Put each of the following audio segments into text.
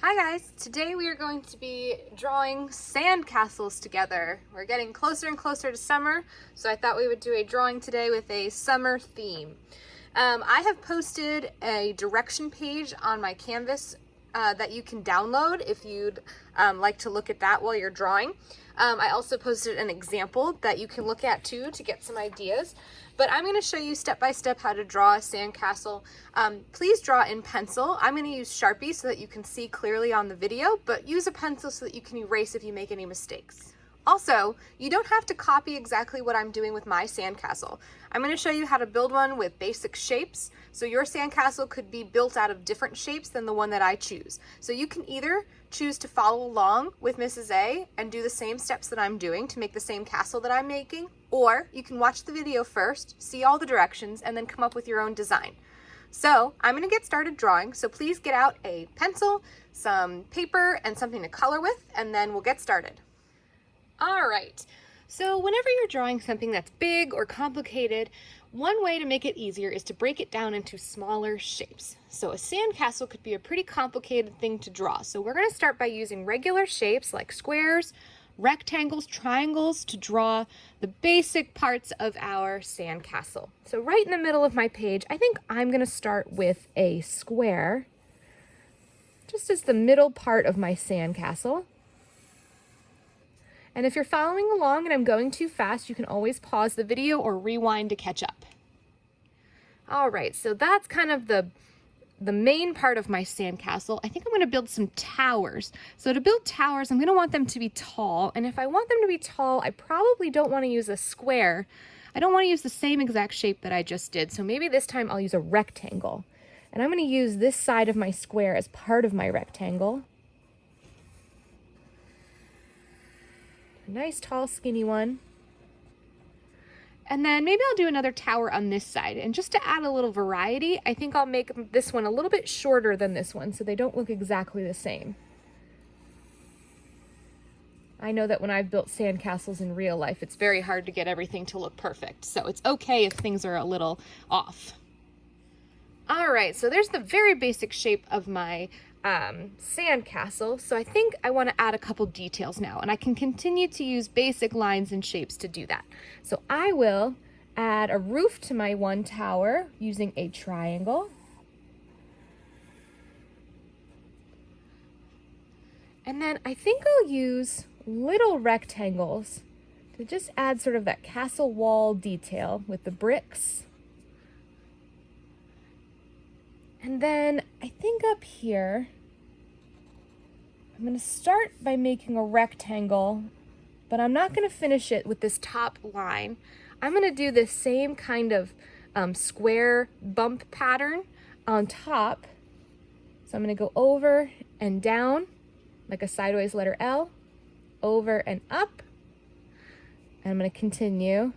Hi guys, today we are going to be drawing sand castles together. We're getting closer and closer to summer, so I thought we would do a drawing today with a summer theme. I have posted a direction page on my canvas that you can download if you'd like to look at that while you're drawing. I also posted an example that you can look at too to get some ideas. But I'm going to show you step by step how to draw a sandcastle. Please draw in pencil. I'm going to use Sharpie so that you can see clearly on the video, but use a pencil so that you can erase if you make any mistakes. Also, you don't have to copy exactly what I'm doing with my sandcastle. I'm going to show you how to build one with basic shapes. So your sandcastle could be built out of different shapes than the one that I choose. So you can either choose to follow along with Mrs. A and do the same steps that I'm doing to make the same castle that I'm making, or you can watch the video first, see all the directions, and then come up with your own design. So I'm going to get started drawing, so please get out a pencil, some paper, and something to color with, and then we'll get started. All right, so whenever you're drawing something that's big or complicated, one way to make it easier is to break it down into smaller shapes. So a sandcastle could be a pretty complicated thing to draw. So we're going to start by using regular shapes like squares, rectangles, triangles to draw the basic parts of our sandcastle. So right in the middle of my page, I think I'm going to start with a square, just as the middle part of my sandcastle. And if you're following along and I'm going too fast, you can always pause the video or rewind to catch up. All right, so that's kind of the main part of my sandcastle. I think I'm going to build some towers. So to build towers, I'm going to want them to be tall. And if I want them to be tall, I probably don't want to use a square. I don't want to use the same exact shape that I just did. So maybe this time I'll use a rectangle. And I'm going to use this side of my square as part of my rectangle. A nice, tall, skinny one. And then maybe I'll do another tower on this side. And just to add a little variety, I think I'll make this one a little bit shorter than this one so they don't look exactly the same. I know that when I've built sandcastles in real life, it's very hard to get everything to look perfect. So it's okay if things are a little off. All right, so there's the very basic shape of my sandcastle. So I think I want to add a couple details now, and I can continue to use basic lines and shapes to do that. So I will add a roof to my one tower using a triangle. And then I think I'll use little rectangles to just add sort of that castle wall detail with the bricks. And then I think up here, I'm going to start by making a rectangle, but I'm not going to finish it with this top line. I'm going to do this same kind of square bump pattern on top. So I'm going to go over and down like a sideways letter L, over and up. And I'm going to continue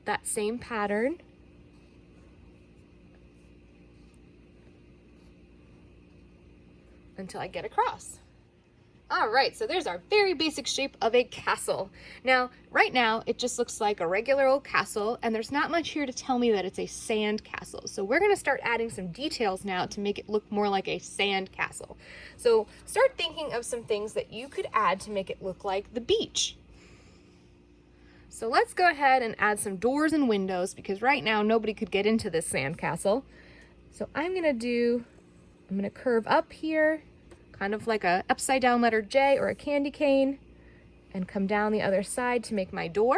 that same pattern. Until I get across. All right, so there's our very basic shape of a castle. Now, right now, it just looks like a regular old castle, and there's not much here to tell me that it's a sand castle. So we're gonna start adding some details now to make it look more like a sand castle. So start thinking of some things that you could add to make it look like the beach. So let's go ahead and add some doors and windows, because right now nobody could get into this sand castle. So I'm gonna curve up here, kind of like a upside down letter J or a candy cane, and come down the other side to make my door.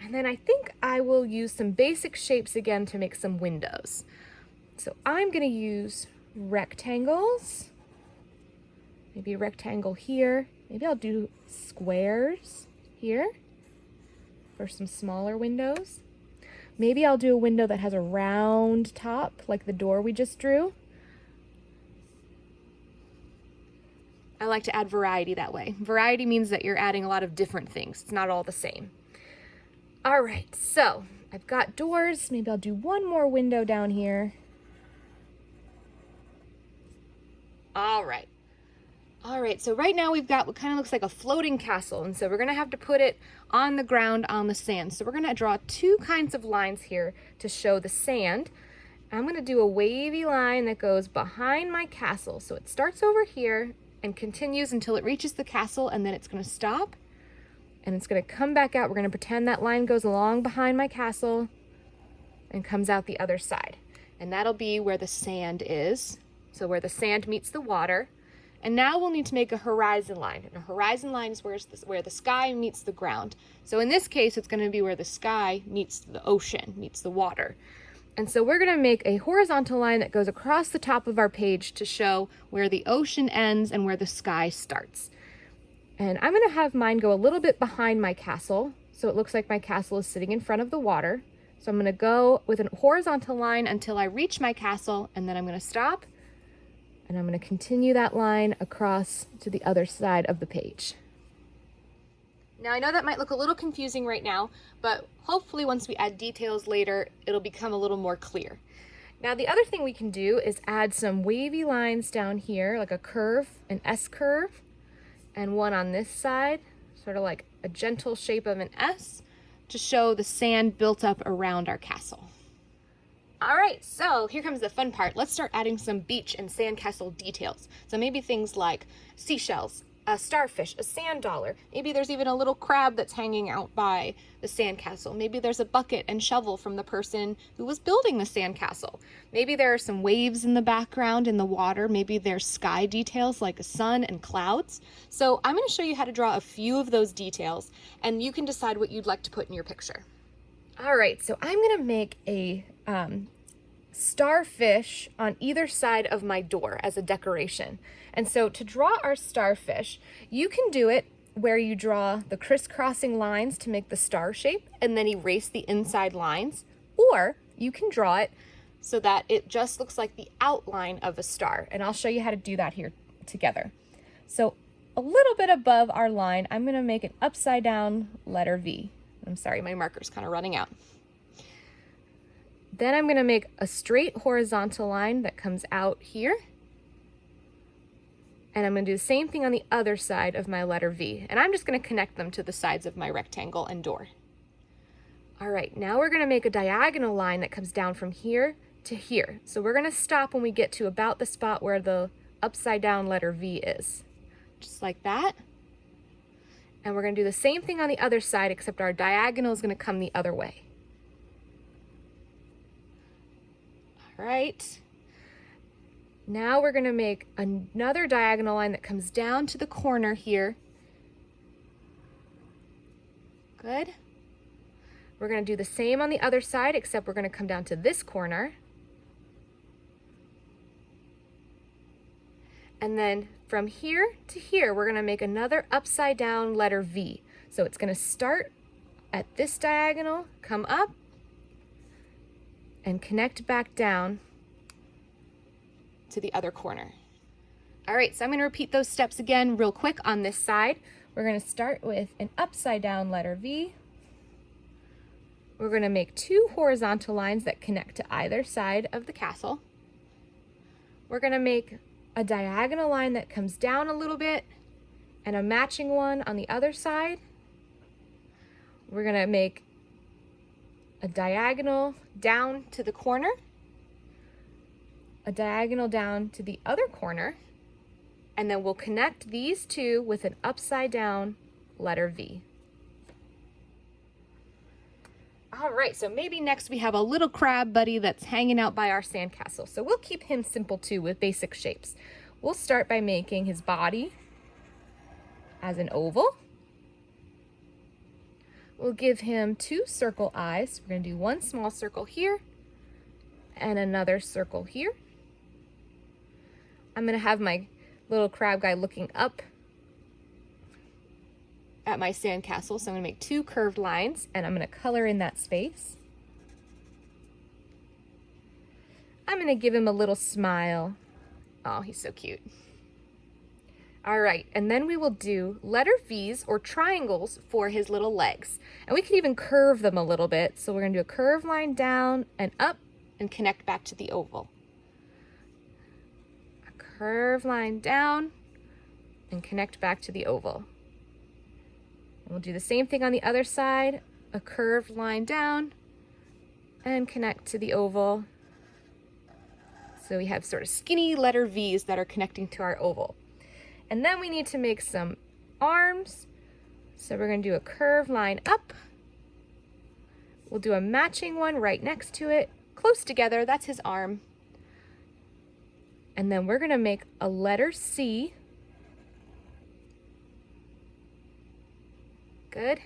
And then I think I will use some basic shapes again to make some windows. So I'm gonna use rectangles, maybe a rectangle here. Maybe I'll do squares here for some smaller windows. Maybe I'll do a window that has a round top, like the door we just drew. I like to add variety that way. Variety means that you're adding a lot of different things. It's not all the same. All right, so I've got doors. Maybe I'll do one more window down here. All right. All right, so right now we've got what kind of looks like a floating castle, and so we're gonna have to put it on the ground on the sand. So we're gonna draw two kinds of lines here to show the sand. I'm gonna do a wavy line that goes behind my castle. So it starts over here and continues until it reaches the castle, and then it's gonna stop and it's gonna come back out. We're gonna pretend that line goes along behind my castle and comes out the other side. And that'll be where the sand is. So where the sand meets the water. And now we'll need to make a horizon line. And a horizon line is where the sky meets the ground. So in this case, it's gonna be where the sky meets the ocean, meets the water. And so we're gonna make a horizontal line that goes across the top of our page to show where the ocean ends and where the sky starts. And I'm gonna have mine go a little bit behind my castle, so it looks like my castle is sitting in front of the water. So I'm gonna go with a horizontal line until I reach my castle, and then I'm gonna stop, and I'm gonna continue that line across to the other side of the page. Now I know that might look a little confusing right now, but hopefully once we add details later, it'll become a little more clear. Now the other thing we can do is add some wavy lines down here, like a curve, an S curve, and one on this side, sort of like a gentle shape of an S, to show the sand built up around our castle. All right, so here comes the fun part. Let's start adding some beach and sandcastle details. So maybe things like seashells, a starfish, a sand dollar. Maybe there's even a little crab that's hanging out by the sandcastle. Maybe there's a bucket and shovel from the person who was building the sandcastle. Maybe there are some waves in the background in the water. Maybe there's sky details like a sun and clouds. So I'm going to show you how to draw a few of those details, and you can decide what you'd like to put in your picture. All right, so I'm going to make a starfish on either side of my door as a decoration. And so to draw our starfish, you can do it where you draw the crisscrossing lines to make the star shape and then erase the inside lines, or you can draw it so that it just looks like the outline of a star. And I'll show you how to do that here together. So a little bit above our line, I'm going to make an upside down letter V. I'm sorry, my marker's kind of running out. Then I'm going to make a straight horizontal line that comes out here. And I'm going to do the same thing on the other side of my letter V. And I'm just going to connect them to the sides of my rectangle and door. All right, now we're going to make a diagonal line that comes down from here to here. So we're going to stop when we get to about the spot where the upside down letter V is. Just like that. And we're going to do the same thing on the other side, except our diagonal is going to come the other way. All right. Now we're going to make another diagonal line that comes down to the corner here. Good. We're going to do the same on the other side, except we're going to come down to this corner. And then from here to here, we're going to make another upside down letter V. So it's going to start at this diagonal, come up, and connect back down to the other corner. All right, so I'm going to repeat those steps again real quick on this side. We're going to start with an upside down letter V. We're going to make two horizontal lines that connect to either side of the castle. We're going to make a diagonal line that comes down a little bit and a matching one on the other side. We're going to make a diagonal down to the corner, a diagonal down to the other corner, and then we'll connect these two with an upside down letter V. All right, so maybe next we have a little crab buddy that's hanging out by our sandcastle. So we'll keep him simple too with basic shapes. We'll start by making his body as an oval. We'll give him two circle eyes. We're going to do one small circle here and another circle here. I'm going to have my little crab guy looking up at my sandcastle. So I'm going to make two curved lines and I'm going to color in that space. I'm going to give him a little smile. Oh, he's so cute. All right, and then we will do letter V's or triangles for his little legs. And we can even curve them a little bit. So we're going to do a curved line down and up and connect back to the oval. A curved line down and connect back to the oval. And we'll do the same thing on the other side, a curved line down and connect to the oval. So we have sort of skinny letter V's that are connecting to our oval. And then we need to make some arms. So we're going to do a curved line up. We'll do a matching one right next to it, close together. That's his arm. And then we're going to make a letter C. Good.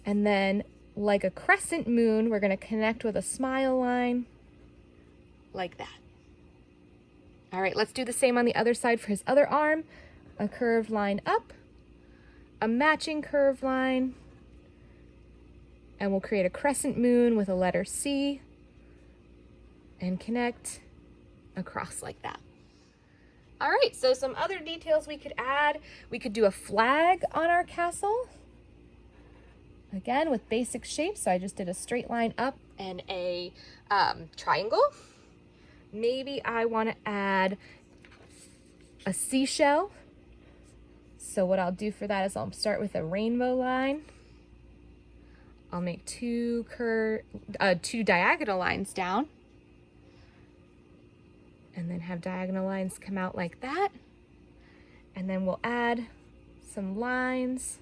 And then, like a crescent moon, we're going to connect with a smile line like that. All right, let's do the same on the other side for his other arm. A curved line up, a matching curved line, and we'll create a crescent moon with a letter C and connect across like that. All right, so some other details we could add. We could do a flag on our castle. Again, with basic shapes, so I just did a straight line up and a triangle. Maybe I want to add a seashell. So what I'll do for that is I'll start with a rainbow line. I'll make two diagonal lines down, and then have diagonal lines come out like that. And then we'll add some lines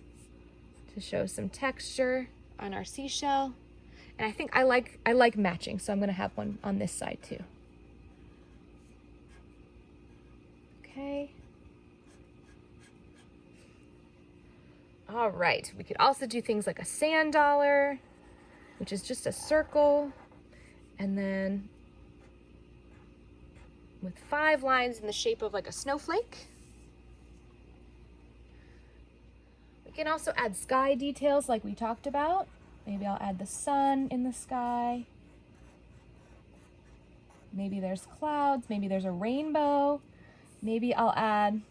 to show some texture on our seashell. And I think I like matching, so I'm going to have one on this side too. Okay. All right, we could also do things like a sand dollar, which is just a circle, and then with 5 lines in the shape of like a snowflake. We can also add sky details like we talked about. Maybe I'll add the sun in the sky. Maybe there's clouds, maybe there's a rainbow. Maybe I'll add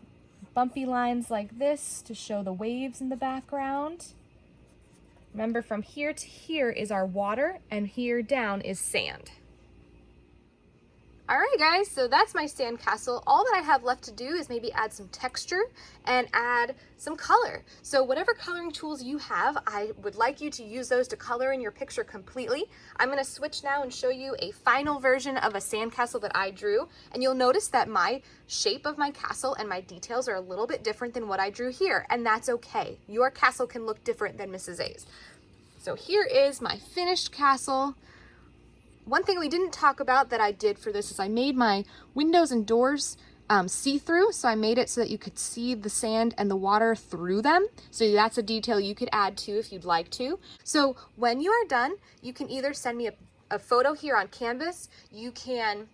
bumpy lines like this to show the waves in the background. Remember, from here to here is our water, and here down is sand. All right, guys, so that's my sandcastle. All that I have left to do is maybe add some texture and add some color. So whatever coloring tools you have, I would like you to use those to color in your picture completely. I'm gonna switch now and show you a final version of a sandcastle that I drew. And you'll notice that my shape of my castle and my details are a little bit different than what I drew here, and that's okay. Your castle can look different than Mrs. A's. So here is my finished castle. One thing we didn't talk about that I did for this is I made my windows and doors see-through. So I made it so that you could see the sand and the water through them. So that's a detail you could add too if you'd like to. So when you are done, you can either send me a photo here on Canvas, you can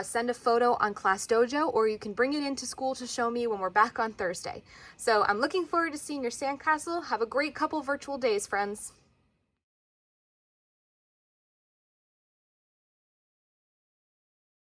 send a photo on Class Dojo, or you can bring it into school to show me when we're back on Thursday. So I'm looking forward to seeing your sandcastle. Have a great couple virtual days, friends.